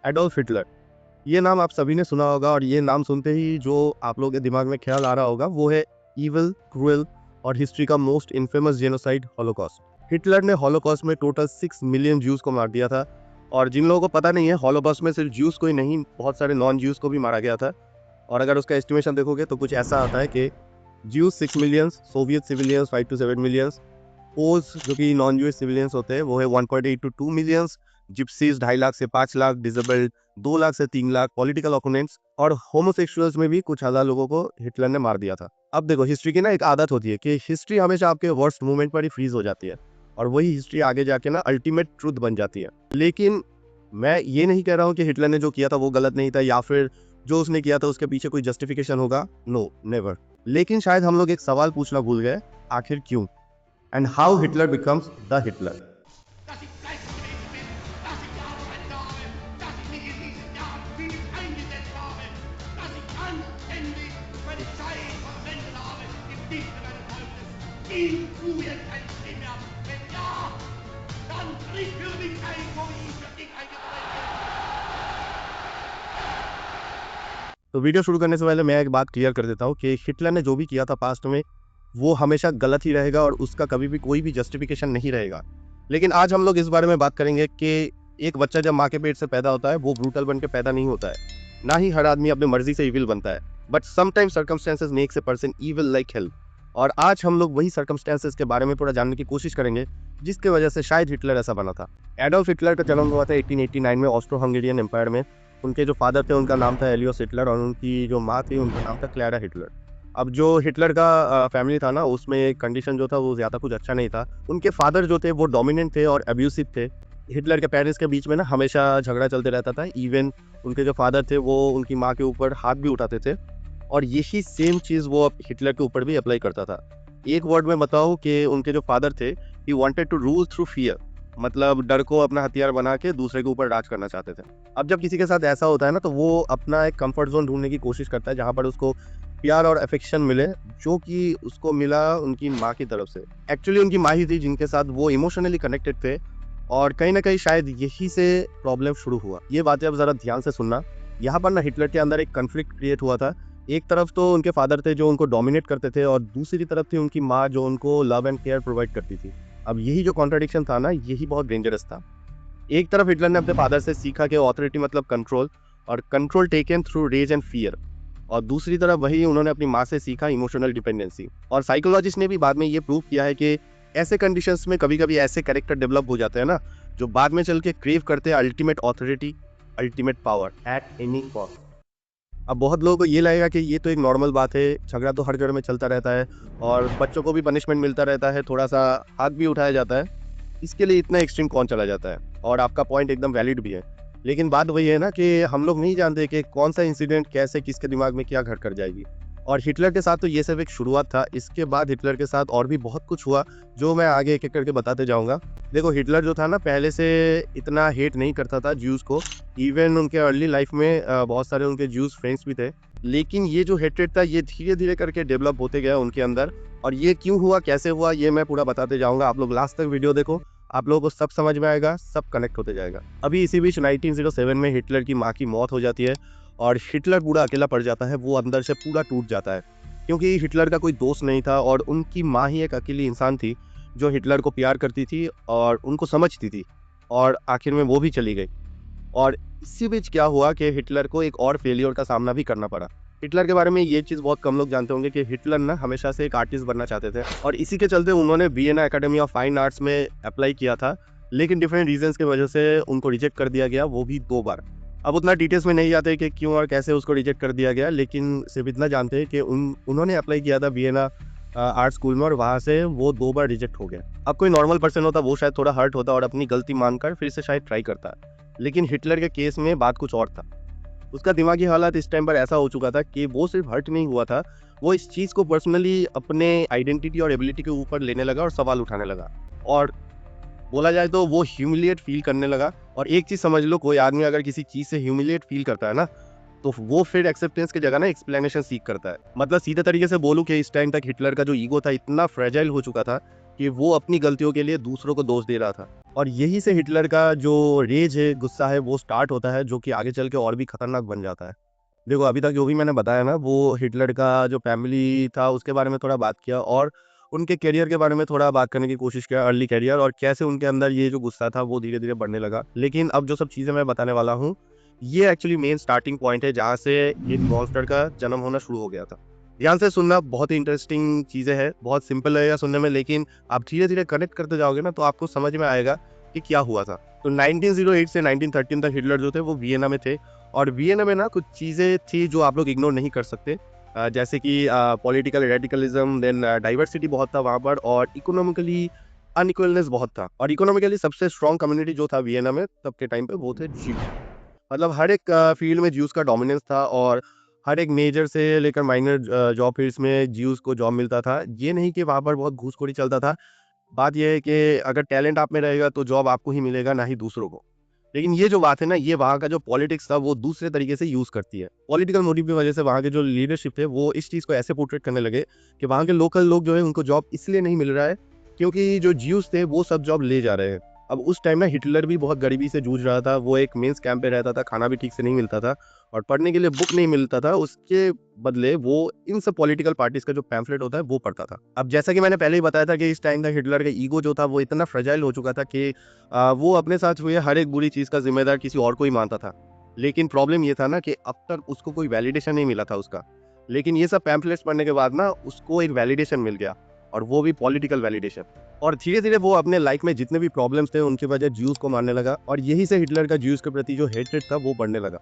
Adolf Hitler. ये नाम आप सभी ने सुना होगा और ये नाम सुनते ही जो आप लोगों के दिमाग में ख्याल आ रहा होगा वो है इविल, क्रूएल और हिस्ट्री का most infamous genocide Holocaust. Hitler ने हॉलोकॉस्ट में टोटल 6 मिलियन ज्यूज को मार दिया था। और जिन लोगों को पता नहीं है, हॉलोकॉस्ट में सिर्फ ज्यूज को ही नहीं, बहुत सारे नॉन ज्यूज को भी मारा गया था। और अगर उसका एस्टिमेशन देखोगे तो कुछ ऐसा आता है कि Jews 6 millions, Soviet civilians 5 to 7 millions, Poles जो कि नॉन यूएस सिविलियंस होते हैं वो है 1.8 to 2 मिलियंस, जिप्सीज 2.5 लाख से 5 लाख, डिसेबल्ड 2 लाख से 3 लाख, पॉलिटिकल ओपोनेंट्स और होमोसेक्सुअल्स में भी कुछ हजार लोगों को हिटलर ने मार दिया था। अब देखो, हिस्ट्री की ना एक आदत होती है कि हिस्ट्री हमेशा आपके वर्स्ट मोमेंट पर ही फ्रीज हो जाती है और वही हिस्ट्री आगे जाके ना अल्टीमेट ट्रूथ बन जाती है। लेकिन मैं ये नहीं कह रहा हूँ कि हिटलर ने जो किया था वो गलत नहीं था या फिर जो उसने किया था उसके पीछे कोई जस्टिफिकेशन होगा। No, never. लेकिन शायद हम लोग एक सवाल पूछना भूल गए, आखिर क्यों? And how Hitler becomes the Hitler. Dass ich gleich gewesen bin, dass ich Jahre verändert habe, dass ich mich in diesen Jahren viel eingesetzt habe, dass ich anständig meine Zeit verwendet habe im Dienste meines Volkes. Ihm tue jetzt ein Stimme ab. Wenn ja, dann tritt für mich ein, so wie ich für dich eingetreten bin. तो video शुरू करने से पहले मैं एक बात clear कर देता हूँ कि हिटलर ने जो भी किया था पास्ट में वो हमेशा गलत ही रहेगा और उसका कभी भी कोई भी जस्टिफिकेशन नहीं रहेगा। लेकिन आज हम लोग इस बारे में बात करेंगे कि एक बच्चा जब माँ के पेट से पैदा होता है वो ब्रूटल बन के पैदा नहीं होता है। ना ही हर आदमी अपने मर्जी से इविल बनता है, but sometimes circumstances makes a person evil like hell. और आज हम लोग वही सर्कमस्टेंसेस के बारे में थोड़ा जानने की कोशिश करेंगे जिसके वजह से शायद हिटलर ऐसा बना था। एडोल्फ हिटलर का जन्म हुआ था 1889 में ऑस्ट्रो हंगेरियन एम्पायर में। उनके जो फादर थे उनका नाम था एलियोस हिटलर और उनकी जो माँ थी उनका नाम था क्लैरा हिटलर। अब जो हिटलर का फैमिली था ना उसमें कंडीशन जो था वो ज़्यादा कुछ अच्छा नहीं था। उनके फादर जो थे वो डोमिनेंट थे और अब्यूसिव थे। हिटलर के पेरेंट्स के बीच में ना हमेशा झगड़ा चलते रहता था। इवन उनके जो फादर थे वो उनकी माँ के ऊपर हाथ भी उठाते थे और यही सेम चीज़ वो अब हिटलर के ऊपर भी अप्लाई करता था। एक वर्ड में बताऊँ कि उनके जो फादर थे, he wanted to rule through fear, मतलब डर को अपना हथियार बना के दूसरे के ऊपर राज करना चाहते थे। अब जब किसी के साथ ऐसा होता है ना तो वो अपना एक कंफर्ट जोन ढूंढने की कोशिश करता है जहाँ पर उसको प्यार और अफेक्शन मिले, जो कि उसको मिला उनकी माँ की तरफ से। एक्चुअली उनकी माँ ही थी जिनके साथ वो इमोशनली कनेक्टेड थे और कहीं ना कहीं शायद यही से प्रॉब्लम शुरू हुआ। ये बातें अब जरा ध्यान से सुनना। यहाँ पर ना हिटलर के अंदर एक कन्फ्लिक्ट क्रिएट हुआ था। एक तरफ तो उनके फादर थे जो उनको डोमिनेट करते थे और दूसरी तरफ थी उनकी माँ जो उनको लव एंड केयर प्रोवाइड करती थी। अब यही जो कॉन्ट्राडिक्शन था ना, यही बहुत डेंजरस था। एक तरफ हिटलर ने अपने फादर से सीखा कि ऑथोरिटी मतलब कंट्रोल, और control taken through rage and fear. और दूसरी तरफ वही उन्होंने अपनी माँ से सीखा इमोशनल डिपेंडेंसी। और साइकोलॉजिस्ट ने भी बाद में ये प्रूव किया है कि ऐसे कंडीशंस में कभी कभी ऐसे कैरेक्टर डेवलप हो जाते हैं ना जो बाद में चल के क्रेव करते हैं ultimate authority, ultimate power at any cost. अब बहुत लोगों को ये लगेगा कि ये तो एक नॉर्मल बात है, झगड़ा तो हर घर में चलता रहता है और बच्चों को भी पनिशमेंट मिलता रहता है, थोड़ा सा हाथ भी उठाया जाता है, इसके लिए इतना एक्सट्रीम कौन चला जाता है। और आपका पॉइंट एकदम वैलिड भी है। लेकिन बात वही है ना कि हम लोग नहीं जानते कि कौन सा इंसिडेंट कैसे किसके दिमाग में क्या घर कर जाएगी। और हिटलर के साथ तो ये सिर्फ एक शुरुआत था, इसके बाद हिटलर के साथ और भी बहुत कुछ हुआ जो मैं आगे एक एक करके बताते जाऊंगा। देखो, हिटलर जो था ना पहले से इतना हेट नहीं करता था ज्यूज को। इवन उनके अर्ली लाइफ में बहुत सारे उनके ज्यूज फ्रेंड्स भी थे। लेकिन ये जो हेट्रेड था ये धीरे धीरे करके डेवलप होते गया उनके अंदर। और ये क्यों हुआ, कैसे हुआ, ये मैं पूरा बताते जाऊंगा। आप लोग लास्ट तक वीडियो देखो, आप लोगों को सब समझ में आएगा, सब कनेक्ट होते जाएगा। अभी इसी बीच 1907 में हिटलर की माँ की मौत हो जाती है और हिटलर पूरा अकेला पड़ जाता है। वो अंदर से पूरा टूट जाता है क्योंकि हिटलर का कोई दोस्त नहीं था और उनकी माँ ही एक अकेली इंसान थी जो हिटलर को प्यार करती थी और उनको समझती थी। और आखिर में वो भी चली गई। और इसी बीच क्या हुआ कि हिटलर को एक और फेलियर का सामना भी करना पड़ा। हिटलर के बारे में ये चीज़ बहुत कम लोग जानते होंगे कि हिटलर ना हमेशा से एक आर्टिस्ट बनना चाहते थे और इसी के चलते उन्होंने Vienna academy of fine arts में अप्लाई किया था। लेकिन डिफरेंट रीजंस की वजह से उनको रिजेक्ट कर दिया गया, वो भी 2 बार। अब उतना डिटेल्स में नहीं जाते कि क्यों और कैसे उसको रिजेक्ट कर दिया गया, लेकिन सिर्फ इतना जानते हैं कि उन्होंने अप्लाई किया था वियना आर्ट स्कूल में और वहाँ से वो 2 बार रिजेक्ट हो गया। अब कोई नॉर्मल पर्सन होता वो शायद थोड़ा हर्ट होता और अपनी गलती मानकर फिर से शायद ट्राई करता। लेकिन हिटलर के केस में बात कुछ और था। उसका दिमागी हालात इस टाइम पर ऐसा हो चुका था कि वो सिर्फ हर्ट नहीं हुआ था, वो इस चीज़ को पर्सनली अपने आइडेंटिटी और एबिलिटी के ऊपर लेने लगा और सवाल उठाने लगा। और बोला जाए तो वो ह्यूमिलिएट फील करने लगा। और एक चीज़ समझ लो, कोई आदमी अगर किसी चीज़ से ह्यूमिलिएट फील करता है ना तो वो फिर एक्सेप्टेंस की जगह ना एक्सप्लेनेशन सीख करता है। मतलब सीधे तरीके से बोलूँ कि इस टाइम तक हिटलर का जो ईगो था इतना फ्रेजाइल हो चुका था कि वो अपनी गलतियों के लिए दूसरों को दोष दे रहा था। और यही से हिटलर का जो रेज है, गुस्सा है, वो स्टार्ट होता है, जो कि आगे चल के और भी खतरनाक बन जाता है। देखो अभी तक जो भी मैंने बताया ना, वो हिटलर का जो फैमिली था उसके बारे में थोड़ा बात किया, और उनके करियर के बारे में थोड़ा बात करने की कोशिश किया, अर्ली करियर, और कैसे उनके अंदर ये जो गुस्सा था वो धीरे धीरे बढ़ने लगा। लेकिन अब जो सब चीज़ें मैं बताने वाला हूँ, ये एक्चुअली मेन स्टार्टिंग पॉइंट है जहाँ से एक मॉन्स्टर का जन्म होना शुरू हो गया था। ध्यान से सुनना, बहुत ही इंटरेस्टिंग चीज़ें हैं, बहुत सिंपल लगेगा सुनने में, लेकिन आप धीरे धीरे कनेक्ट करते जाओगे ना तो आपको समझ में आएगा कि क्या हुआ था। तो 1908 से 1913 तक हिटलर जो थे वो वियना में थे, और वियना में ना कुछ चीज़ें थी जो आप लोग इग्नोर नहीं कर सकते। जैसे कि पॉलिटिकल रेडिकलिज्म, देन डाइवर्सिटी बहुत था वहाँ पर, और इकोनॉमिकली अनइक्वलनेस बहुत था। और इकोनॉमिकली सबसे स्ट्रॉन्ग कम्युनिटी जो था वियना में तब के टाइम पे, वो थे ज्यू। मतलब हर एक फील्ड में ज्यूस का डोमिनेंस था, और हर एक मेजर से लेकर माइनर जॉब फील्ड्स में ज्यूस को जॉब मिलता था। ये नहीं कि वहाँ पर बहुत घूसखोरी चलता था। बात ये है कि अगर टैलेंट आप में रहेगा तो जॉब आपको ही मिलेगा, ना ही दूसरों को। लेकिन ये जो बात है ना, ये वहाँ का जो पॉलिटिक्स था वो दूसरे तरीके से यूज़ करती है। पॉलिटिकल मोटिव की वजह से वहाँ के जो लीडरशिप थे वो इस चीज़ को ऐसे पोर्ट्रेट करने लगे कि वहाँ के लोकल लोग जो है उनको जॉब इसलिए नहीं मिल रहा है क्योंकि जो ज्यूस थे वो सब जॉब ले जा रहे हैं। अब उस टाइम ना हिटलर भी बहुत गरीबी से जूझ रहा था, वो एक मेंस कैंप पे रहता था, खाना भी ठीक से नहीं मिलता था, और पढ़ने के लिए बुक नहीं मिलता था। उसके बदले वो इन सब पॉलिटिकल पार्टीज का जो पैम्फलेट होता है वो पढ़ता था। अब जैसा कि मैंने पहले ही बताया था कि इस टाइम तक हिटलर का ईगो जो था वो इतना फ्रेजाइल हो चुका था कि वो अपने साथ हुए हर एक बुरी चीज़ का ज़िम्मेदार किसी और को ही मानता था। लेकिन प्रॉब्लम ये था ना कि अब तक उसको कोई वैलिडेशन नहीं मिला था उसका। लेकिन ये सब पैम्फलेट्स पढ़ने के बाद ना उसको एक वैलिडेशन मिल गया, और वो भी पॉलिटिकल वैलिडेशन। और धीरे-धीरे वो अपने लाइफ में जितने भी प्रॉब्लम्स थे उनकी वजह ज्यूज़ को मानने लगा, और यही से हिटलर का ज्यूज़ के प्रति जो हेट्रेड था वो बढ़ने लगा।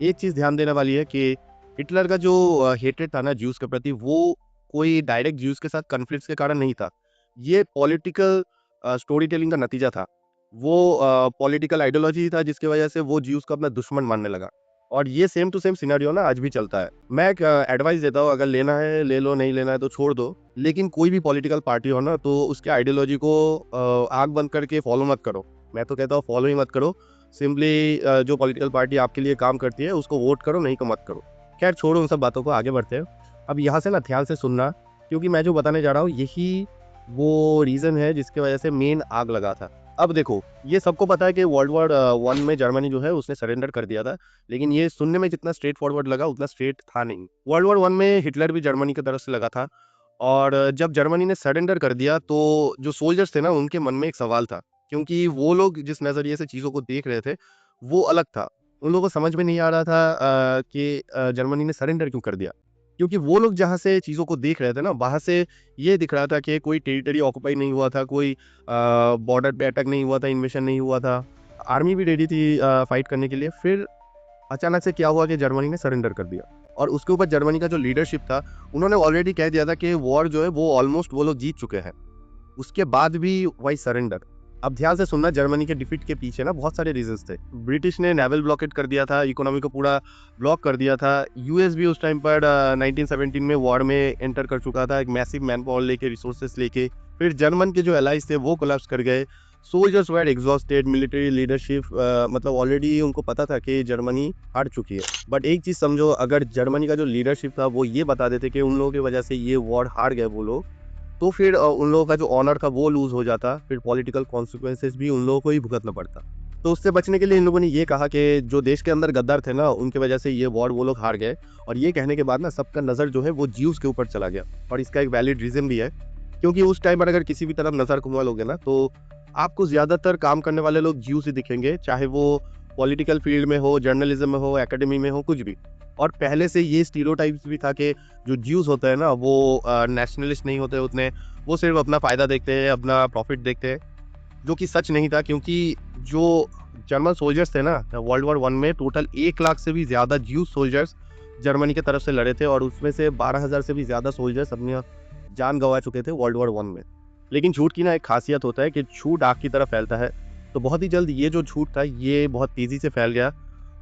एक चीज़ ध्यान देने वाली है कि हिटलर का जो हेट्रेड था ना ज्यूज़ के प्रति, वो कोई डायरेक्ट ज्यूज़ के साथ कॉन्फ्लिक्ट्स के कारण नहीं था। ये पॉलिटिकल स्टोरी टेलिंग का नतीजा था। वो पॉलिटिकल आइडियोलॉजी था जिसकी वजह से वो ज्यूज़ को अपना दुश्मन मानने लगा। और ये सेम टू सेम सिनेरियो ना आज भी चलता है। मैं एक एडवाइस देता हूँ, अगर लेना है ले लो, नहीं लेना है तो छोड़ दो। लेकिन कोई भी पॉलिटिकल पार्टी हो ना तो उसके आइडियोलॉजी को आँख बंद करके फॉलो मत करो। मैं तो कहता हूँ फॉलो ही मत करो। सिंपली जो पॉलिटिकल पार्टी आपके लिए काम करती है उसको वोट करो, नहीं तो मत करो। खैर छोड़ो उन सब बातों को, आगे बढ़ते हैं। अब यहाँ से ना ध्यान से सुनना, क्योंकि मैं जो बताने जा रहा हूँ यही वो रीज़न है जिसकी वजह से मेन आग लगा था। अब देखो, ये सबको पता है कि वर्ल्ड वॉर 1 में जर्मनी जो है उसने सरेंडर कर दिया था, लेकिन ये सुनने में जितना स्ट्रेट फॉरवर्ड लगा उतना स्ट्रेट था नहीं। वर्ल्ड वॉर 1 में हिटलर भी जर्मनी की तरफ से लगा था, और जब जर्मनी ने सरेंडर कर दिया तो जो सोल्जर्स थे ना उनके मन में एक सवाल था, क्योंकि वो लोग जिस नज़रिए से चीज़ों को देख रहे थे वो अलग था। उन लोगों को समझ में नहीं आ रहा था कि जर्मनी ने सरेंडर क्यों कर दिया? क्योंकि वो लोग जहाँ से चीज़ों को देख रहे थे ना, वहाँ से ये दिख रहा था कि कोई टेरिटरी ऑक्युपाई नहीं हुआ था, कोई बॉर्डर पे अटैक नहीं हुआ था, इन्वेशन नहीं हुआ था। आर्मी भी रेडी थी फाइट करने के लिए। फिर अचानक से क्या हुआ कि जर्मनी ने सरेंडर कर दिया, और उसके ऊपर जर्मनी का जो लीडरशिप था, उन्होंने ऑलरेडी कह दिया था कि वॉर जो है वो ऑलमोस्ट वो लोग जीत चुके हैं। उसके बाद भी व्हाई सरेंडर? अब ध्यान से सुनना, जर्मनी के डिफीट के पीछे ना बहुत सारे रीजंस थे। ब्रिटिश ने नेवल ब्लॉकेट कर दिया था, इकोनॉमी को पूरा ब्लॉक कर दिया था। यूएस भी उस टाइम पर 1917 में वॉर में एंटर कर चुका था, एक मैसिव मैन पावर लेके, रिसोर्सेस लेके। फिर जर्मन के जो एलाइज थे वो कोलैप्स कर गए। सोल्जर्स वर एग्जॉस्टेड, मिलिट्री लीडरशिप मतलब ऑलरेडी उनको पता था कि जर्मनी हार चुकी है। बट एक चीज समझो, अगर जर्मनी का जो लीडरशिप था वो ये बता देते कि उन लोगों की वजह से ये वॉर हार गए वो लोग, तो फिर उन लोगों का जो ऑनर था वो लूज़ हो जाता, फिर पॉलिटिकल कॉन्सिक्वेंसेस भी उन लोगों को ही भुगतना पड़ता। तो उससे बचने के लिए इन लोगों ने ये कहा कि जो देश के अंदर गद्दार थे ना, उनकी वजह से ये वॉर वो लोग हार गए। और ये कहने के बाद ना सबका नज़र जो है वो ज्यूज़ के ऊपर चला गया, और इसका एक वैलिड रीज़न भी है, क्योंकि उस टाइम पर अगर किसी भी तरफ नज़र घुमा लोगे ना, तो आपको ज़्यादातर काम करने वाले लोग ज्यूज़ ही दिखेंगे, चाहे वो पॉलिटिकल फील्ड में हो, जर्नलिज्म में हो, एकेडमी में हो, कुछ भी। और पहले से ये स्टीरियोटाइप्स भी था कि जो ज्यूज़ होते हैं ना वो नेशनलिस्ट नहीं होते उतने, वो सिर्फ अपना फ़ायदा देखते हैं, अपना प्रॉफिट देखते हैं, जो कि सच नहीं था। क्योंकि जो जर्मन सोल्जर्स थे ना वर्ल्ड वॉर 1 में, टोटल 1 लाख से भी ज़्यादा ज्यू सोल्जर्स जर्मनी की तरफ से लड़े थे, और उसमें से 12,000 से भी ज़्यादा सोल्जर्स अपनी जान गंवा चुके थे वर्ल्ड वॉर 1 में। लेकिन झूठ की ना एक खासियत होता है कि झूठ आग की तरह फैलता है, तो बहुत ही जल्द ये जो झूठ था ये बहुत तेज़ी से फैल गया,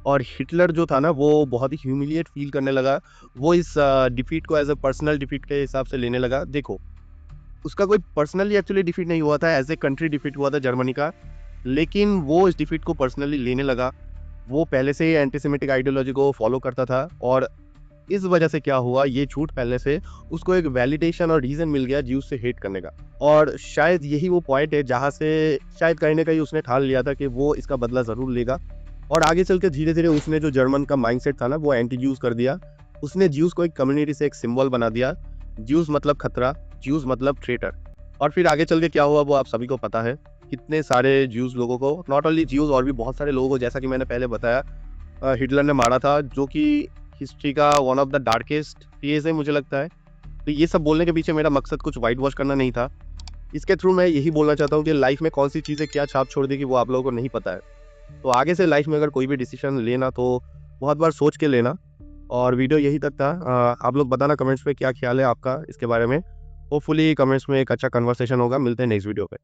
और हिटलर जो था ना वो बहुत ही ह्यूमिलिएट फील करने लगा। वो इस डिफीट को एज़ अ पर्सनल डिफीट के हिसाब से लेने लगा। देखो, उसका कोई पर्सनली एक्चुअली डिफीट नहीं हुआ था, एज़ ए कंट्री डिफीट हुआ था जर्मनी का, लेकिन वो इस डिफीट को पर्सनली लेने लगा। वो पहले से ही एंटीसेमिटिक आइडियोलॉजी को फॉलो करता था, और इस वजह से क्या हुआ, ये झूठ फैलने से उसको एक वैलिडेशन और रीज़न मिल गया ज्यूस से हेट करने का। और शायद यही वो पॉइंट है जहाँ से शायद कहीं न कहीं उसने ठान लिया था कि वो इसका बदला ज़रूर लेगा। और आगे चल के धीरे-धीरे उसने जो जर्मन का माइंडसेट था ना, वो एंटी ज्यूस कर दिया। उसने ज्यूस को एक कम्युनिटी से एक सिंबल बना दिया। ज्यूस मतलब खतरा, ज्यूस मतलब ट्रेटर। और फिर आगे चल के क्या हुआ वो आप सभी को पता है। कितने सारे ज्यूस लोगों को, नॉट ओनली ज्यूस और भी बहुत सारे लोगों को, जैसा कि मैंने पहले बताया, हिटलर ने मारा था, जो कि हिस्ट्री का one of the darkest phase है मुझे लगता है। तो ये सब बोलने के पीछे मेरा मकसद कुछ व्हाइट वॉश करना नहीं था। इसके थ्रू मैं यही बोलना चाहता हूँ कि लाइफ में कौन सी चीज़ें क्या छाप छोड़ देगी वो आप लोगों को नहीं पता है। तो आगे से लाइफ में अगर कोई भी डिसीजन लेना तो बहुत बार सोच के लेना। और वीडियो यही तक था। आप लोग बताना कमेंट्स में क्या ख्याल है आपका इसके बारे में। होपफुली कमेंट्स में एक अच्छा कन्वर्सेशन होगा। मिलते हैं नेक्स्ट वीडियो पे।